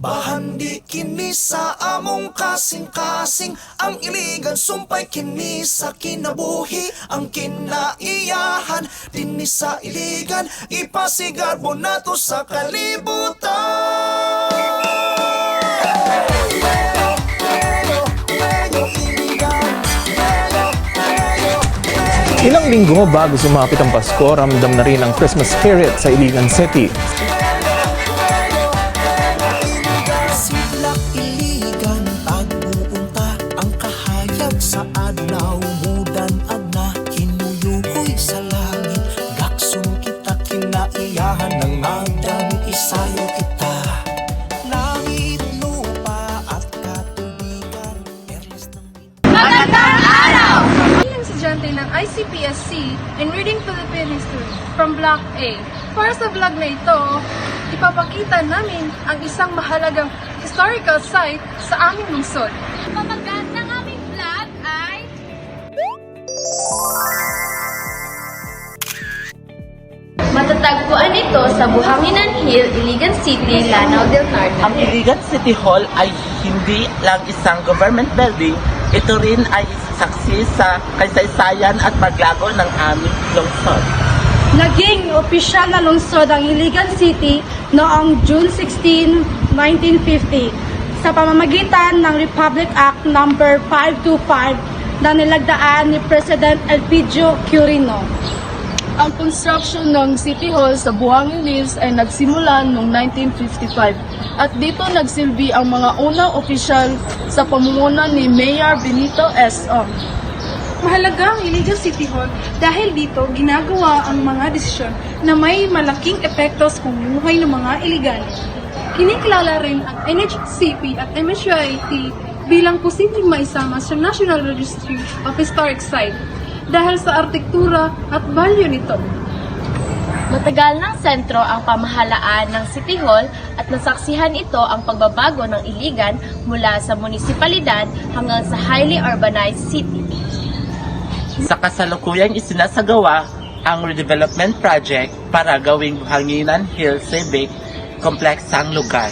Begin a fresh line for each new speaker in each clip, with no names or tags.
Bahandi kini sa among kasing-kasing, ang iligan sumpay kini sa kinabuhi, ang kinaiyahan dinhi sa iligan, ipasigar mo nato sa kalibutan.
Ilang linggo bago sumapit ang Pasko, ramdam na rin ang Christmas spirit sa Iligan City.
Silak iligan, pag-uunta, ang kahayag sa adlaw, mudan agna, hinuyukoy sa langit, gaksong kita kinaiyahan ng magdang isayo kita. Langit, lupa at katubigan, perlas ng
Bilang estudyante ng ICPSC in Reading Philippine History from Block A. Para sa vlog na ito, ipapakita namin ang isang mahalagang historical site sa aming lungsod.
Pamagat ng aming vlog ay matatagpuan ito sa Buhanginan Hill, Iligan City, Lanao del Norte.
Ang Iligan City Hall ay hindi lang isang government building, ito rin ay saksi sa kasaysayan at paglago ng aming lungsod.
Naging opisyal na lungsod ang Iligan City noong June 16, 1950 sa pamamagitan ng Republic Act No. 525 na nilagdaan ni President Elpidio Quirino. Ang construction ng City Hall sa Buhangin Hills ay nagsimula noong 1955 at dito nagsilbi ang mga unang opisyal sa pamumuno ni Mayor Benito S. Ong. Mahalaga ang Iligan City Hall dahil dito ginagawa ang mga desisyon na may malaking epekto sa pamumuhay ng mga Iligan. Kinikilala rin ang NHCP at MSYIT bilang posibleng maisama sa National Registry of Historic Site dahil sa arkitektura at value nito.
Matagal ng sentro ang pamahalaan ng City Hall at nasaksihan ito ang pagbabago ng Iligan mula sa munisipalidad hanggang sa highly urbanized city.
Sa kasalukuyang isinasagawa ang redevelopment project para gawing Buhanginan Hill Civic Complex ang lugar.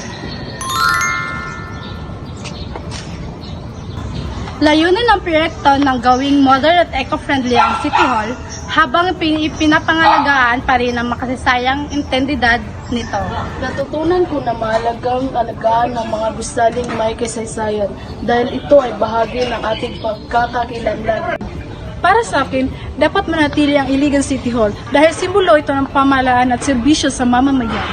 Layunin ng proyekto ng gawing modern at eco-friendly ang City Hall habang pinapangalagaan pa rin ang makasasayang intendidad nito.
Natutunan ko na mahalagang alagaan ng mga gusaling may kasaysayan dahil ito ay bahagi ng ating pagkakakilanlan.
Para sa akin, dapat manatili ang Iligan City Hall dahil simbolo ito ng pamahalaan at serbisyo sa mamamayan.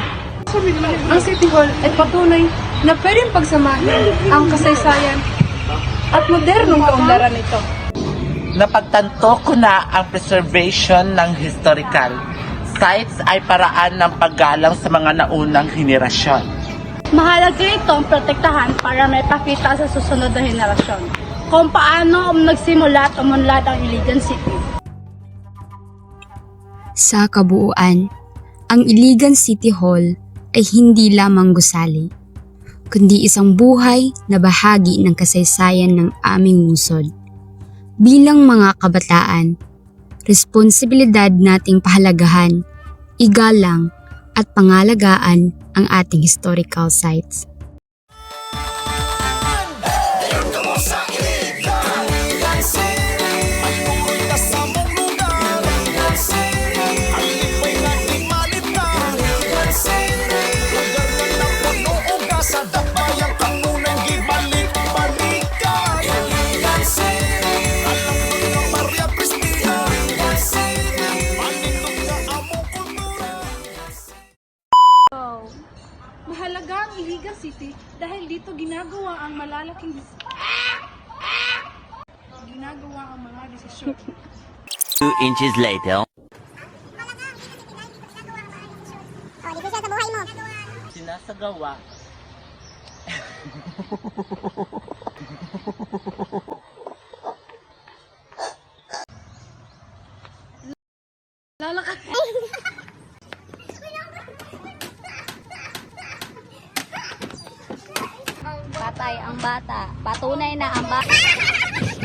Ang City Hall ay patunay na pwedeng pagsamahin ang kasaysayan at modernong kaunlaran nito.
Napagtanto ko na ang preservation ng historical sites ay paraan ng paggalang sa mga naunang henerasyon.
Mahalaga itong protektahan para may pakita sa susunod na henerasyon kung paano nagsimula at umunlad ang Iligan City.
Sa kabuuan, ang Iligan City Hall ay hindi lamang gusali, kundi isang buhay na bahagi ng kasaysayan ng aming lungsod. Bilang mga kabataan, responsibilidad nating pahalagahan, igalang at pangalagaan ang ating historical sites.
Mahalaga ang Iligan City dahil dito ginagawa ang mga desisyon.
2 inches later.
Sinasagawa
Lalakad.
Patay ang bata. Patunay na ang bata.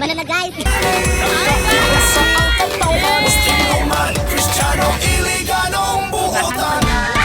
Mananagay.
Sa ang katawan, Kristiyano, Iliganong buotan.